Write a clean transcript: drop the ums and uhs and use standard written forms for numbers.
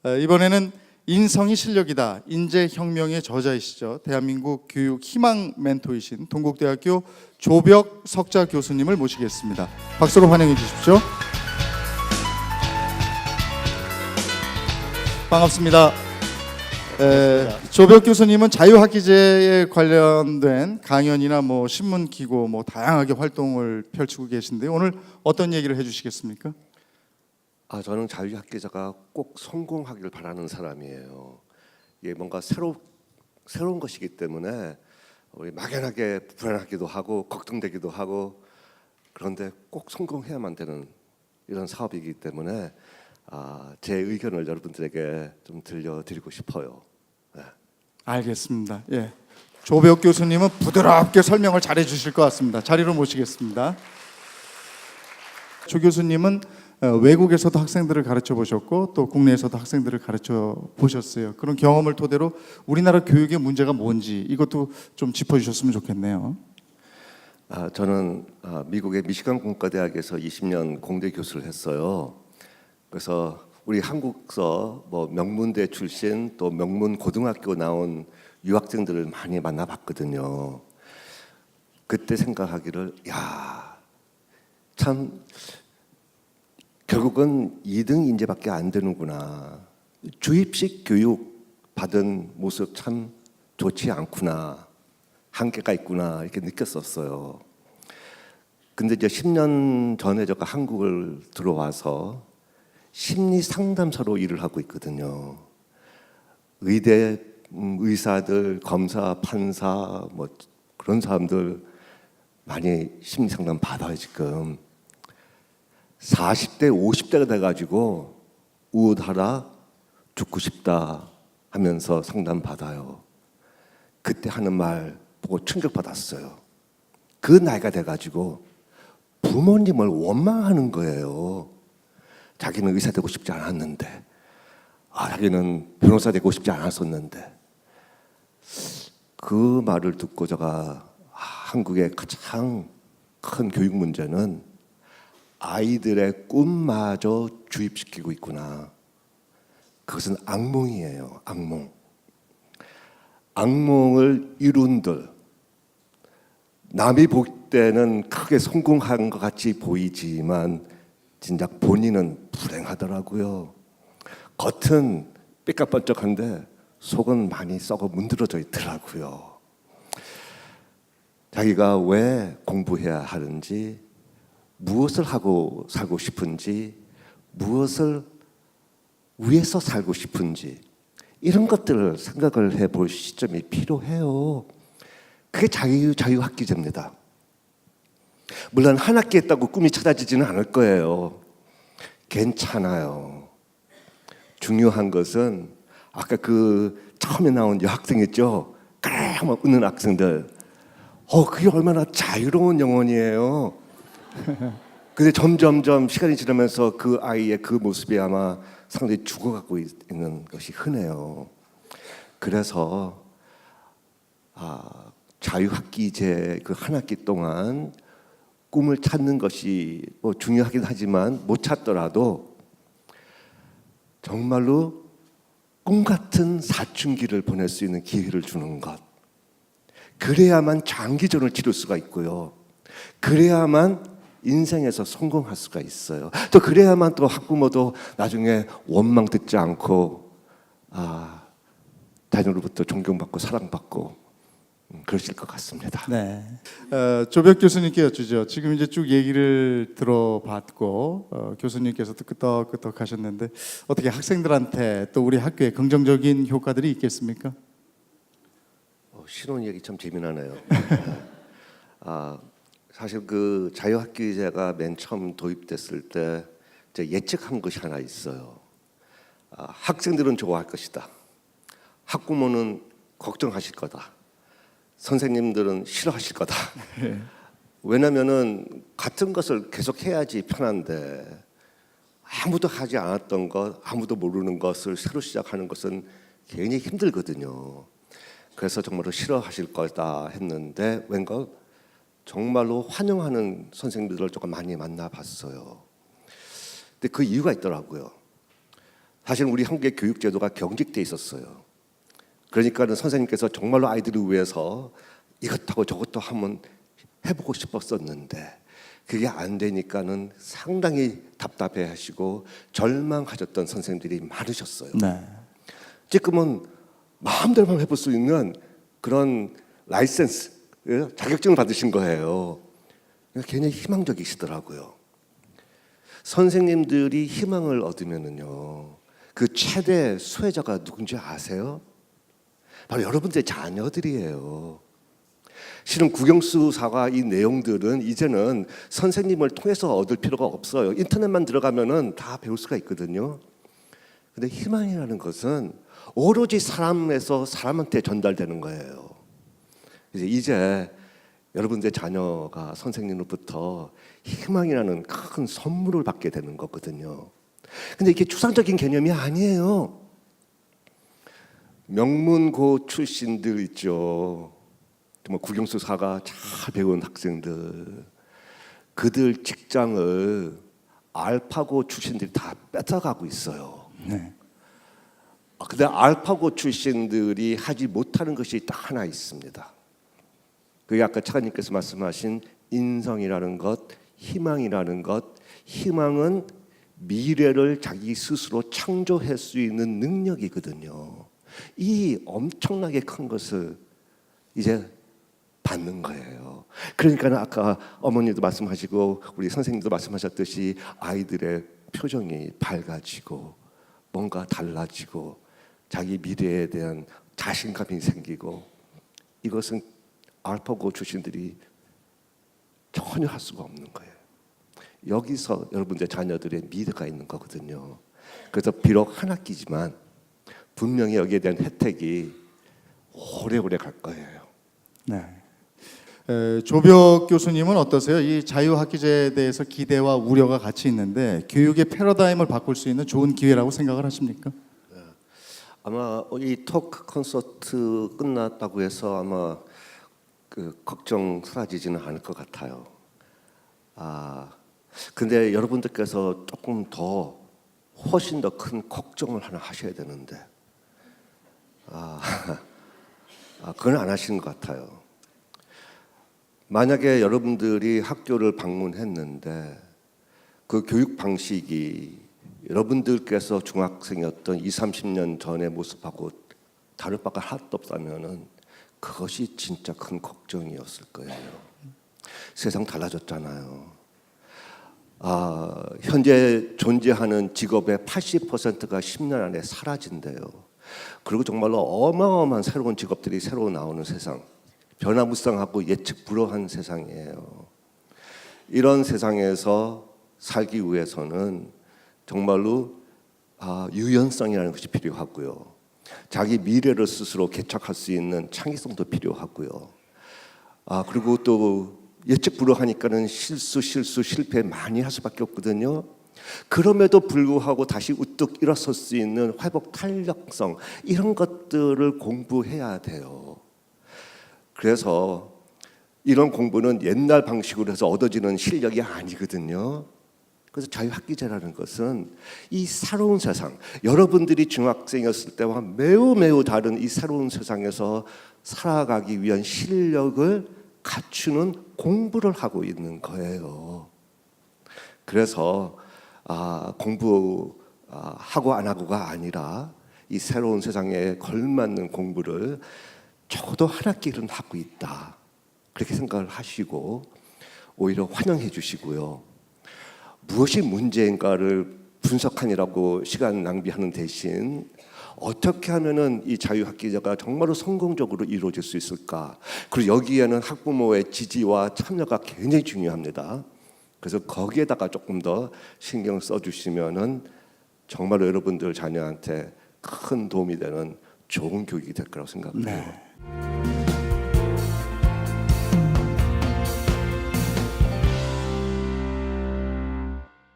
이번에는 인성이 실력이다. 인재혁명의 저자이시죠. 대한민국 교육 희망 멘토이신 동국대학교 조벽 석자 교수님을 모시겠습니다. 박수로 환영해 주십시오. 반갑습니다. 조벽 교수님은 자유학기제에 관련된 강연이나 신문 기고 다양하게 활동을 펼치고 계신데 오늘 어떤 얘기를 해주시겠습니까? 저는 자유학기자가 꼭 성공하기를 바라는 사람이에요. 이게 뭔가 새로운 것이기 때문에 우리 막연하게 불안하기도 하고 걱정되기도 하고, 그런데 꼭 성공해야만 되는 이런 사업이기 때문에 제 의견을 여러분들에게 좀 들려드리고 싶어요. 네. 알겠습니다. 예, 조벽 교수님은 부드럽게 설명을 잘해 주실 것 같습니다. 자리로 모시겠습니다. 조 교수님은 외국에서도 학생들을 가르쳐 보셨고 또 국내에서도 학생들을 가르쳐 보셨어요. 그런 경험을 토대로 우리나라 교육의 문제가 뭔지 이것도 좀 짚어주셨으면 좋겠네요. 저는 미국의 미시간 공과대학에서 20년 공대 교수를 했어요. 그래서 우리 한국서 명문대 출신 또 명문 고등학교 나온 유학생들을 많이 만나봤거든요. 그때 생각하기를 참 결국은 2등 인재밖에 안 되는구나. 주입식 교육 받은 모습 참 좋지 않구나. 한계가 있구나 이렇게 느꼈었어요. 근데 이제 10년 전에 제가 한국을 들어와서 심리 상담사로 일을 하고 있거든요. 의대 의사들, 검사, 판사 그런 사람들 많이 심리 상담 받아요. 지금 40대, 50대가 돼가지고 우울하다, 죽고 싶다 하면서 상담 받아요. 그때 하는 말 보고 충격받았어요. 그 나이가 돼가지고 부모님을 원망하는 거예요. 자기는 의사 되고 싶지 않았는데, 자기는 변호사 되고 싶지 않았었는데. 그 말을 듣고 제가 한국의 가장 큰 교육 문제는 아이들의 꿈마저 주입시키고 있구나. 그것은 악몽이에요. 악몽. 악몽을 이룬들 남이 볼 때는 크게 성공한 것 같이 보이지만 진작 본인은 불행하더라고요. 겉은 삐까뻔쩍한데 속은 많이 썩어 문드러져 있더라고요. 자기가 왜 공부해야 하는지, 무엇을 하고 살고 싶은지, 무엇을 위해서 살고 싶은지, 이런 것들을 생각을 해볼 시점이 필요해요. 그게 자유학기제입니다. 물론 한 학기 했다고 꿈이 찾아지지는 않을 거예요. 괜찮아요. 중요한 것은 아까 그 처음에 나온 여학생 있죠? 까만 웃는 학생들. 그게 얼마나 자유로운 영혼이에요. 근데 점점점 시간이 지나면서 그 아이의 그 모습이 아마 상당히 죽어가고 있는 것이 흔해요. 그래서 자유학기제 그 한 학기 동안 꿈을 찾는 것이 중요하긴 하지만 못 찾더라도 정말로 꿈 같은 사춘기를 보낼 수 있는 기회를 주는 것. 그래야만 장기전을 치를 수가 있고요. 그래야만 인생에서 성공할 수가 있어요. 또 그래야만 또 학부모도 나중에 원망 듣지 않고 자녀로부터 존경받고 사랑받고 그러실 것 같습니다. 네, 조벽 교수님께 여쭈죠. 지금 이제 쭉 얘기를 들어봤고 교수님께서도 끄떡끄떡 하셨는데 어떻게 학생들한테 또 우리 학교에 긍정적인 효과들이 있겠습니까? 신혼 얘기 참 재미나네요. 사실 그 자유학기제가 맨 처음 도입됐을 때 예측한 것이 하나 있어요. 학생들은 좋아할 것이다. 학부모는 걱정하실 거다. 선생님들은 싫어하실 거다. 왜냐면은 같은 것을 계속 해야지 편한데 아무도 하지 않았던 것, 아무도 모르는 것을 새로 시작하는 것은 굉장히 힘들거든요. 그래서 정말로 싫어하실 거다 했는데 왠가 정말로 환영하는 선생님들을 조금 많이 만나봤어요. 근데 그 이유가 있더라고요. 사실 우리 한국의 교육 제도가 경직돼 있었어요. 그러니까는 선생님께서 정말로 아이들을 위해서 이것하고 저것도 한번 해보고 싶었었는데 그게 안 되니까는 상당히 답답해하시고 절망하셨던 선생님들이 많으셨어요. 네. 지금은 마음대로만 해볼 수 있는 그런 라이센스, 자격증을 받으신 거예요. 굉장히 희망적이시더라고요. 선생님들이 희망을 얻으면은요, 그 최대 수혜자가 누군지 아세요? 바로 여러분들의 자녀들이에요. 실은 국영수사가 이 내용들은 이제는 선생님을 통해서 얻을 필요가 없어요. 인터넷만 들어가면은 다 배울 수가 있거든요. 근데 희망이라는 것은 오로지 사람에서 사람한테 전달되는 거예요. 이제 여러분들의 자녀가 선생님으로부터 희망이라는 큰 선물을 받게 되는 거거든요. 근데 이게 추상적인 개념이 아니에요. 명문고 출신들 있죠. 정말 국영수사가 잘 배운 학생들, 그들 직장을 알파고 출신들이 다 뺏어가고 있어요. 네. 근데 알파고 출신들이 하지 못하는 것이 딱 하나 있습니다. 그게 아까 차관님께서 말씀하신 인성이라는 것, 희망이라는 것. 희망은 미래를 자기 스스로 창조할 수 있는 능력이거든요. 이 엄청나게 큰 것을 이제 받는 거예요. 그러니까 아까 어머니도 말씀하시고 우리 선생님도 말씀하셨듯이 아이들의 표정이 밝아지고 뭔가 달라지고 자기 미래에 대한 자신감이 생기고, 이것은 알파고 출신들이 전혀 할 수가 없는 거예요. 여기서 여러분들 자녀들의 미래가 있는 거거든요. 그래서 비록 한 학기지만 분명히 여기에 대한 혜택이 오래오래 갈 거예요. 네. 조벽 교수님은 어떠세요? 이 자유학기제에 대해서 기대와 우려가 같이 있는데 교육의 패러다임을 바꿀 수 있는 좋은 기회라고 생각을 하십니까? 아마 이 토크 콘서트 끝났다고 해서 아마 그 걱정 사라지지는 않을 것 같아요. 근데 여러분들께서 조금 더 훨씬 더 큰 걱정을 하나 하셔야 되는데 그건 안 하시는 것 같아요. 만약에 여러분들이 학교를 방문했는데 그 교육 방식이 여러분들께서 중학생이었던 20, 30년 전의 모습하고 다를 바가 하나도 없다면은 그것이 진짜 큰 걱정이었을 거예요. 세상 달라졌잖아요. 현재 존재하는 직업의 80%가 10년 안에 사라진대요. 그리고 정말로 어마어마한 새로운 직업들이 새로 나오는 세상, 변화무쌍하고 예측 불허한 세상이에요. 이런 세상에서 살기 위해서는 정말로 유연성이라는 것이 필요하고요. 자기 미래를 스스로 개척할 수 있는 창의성도 필요하고요. 그리고 또 예측 불허하니까는 실패 많이 할 수밖에 없거든요. 그럼에도 불구하고 다시 우뚝 일어설 수 있는 회복 탄력성, 이런 것들을 공부해야 돼요. 그래서 이런 공부는 옛날 방식으로 해서 얻어지는 실력이 아니거든요. 그래서 자유학기제라는 것은 이 새로운 세상, 여러분들이 중학생이었을 때와 매우 다른 이 새로운 세상에서 살아가기 위한 실력을 갖추는 공부를 하고 있는 거예요. 그래서 공부하고 안 하고가 아니라 이 새로운 세상에 걸맞는 공부를 적어도 한 학기는 하고 있다, 그렇게 생각을 하시고 오히려 환영해 주시고요. 무엇이 문제인가를 분석하느라고 시간 낭비하는 대신 어떻게 하면은 이 자유학기제가 정말로 성공적으로 이루어질 수 있을까? 그리고 여기에는 학부모의 지지와 참여가 굉장히 중요합니다. 그래서 거기에다가 조금 더 신경 써주시면은 정말로 여러분들 자녀한테 큰 도움이 되는 좋은 교육이 될 거라고 생각합니다. 네.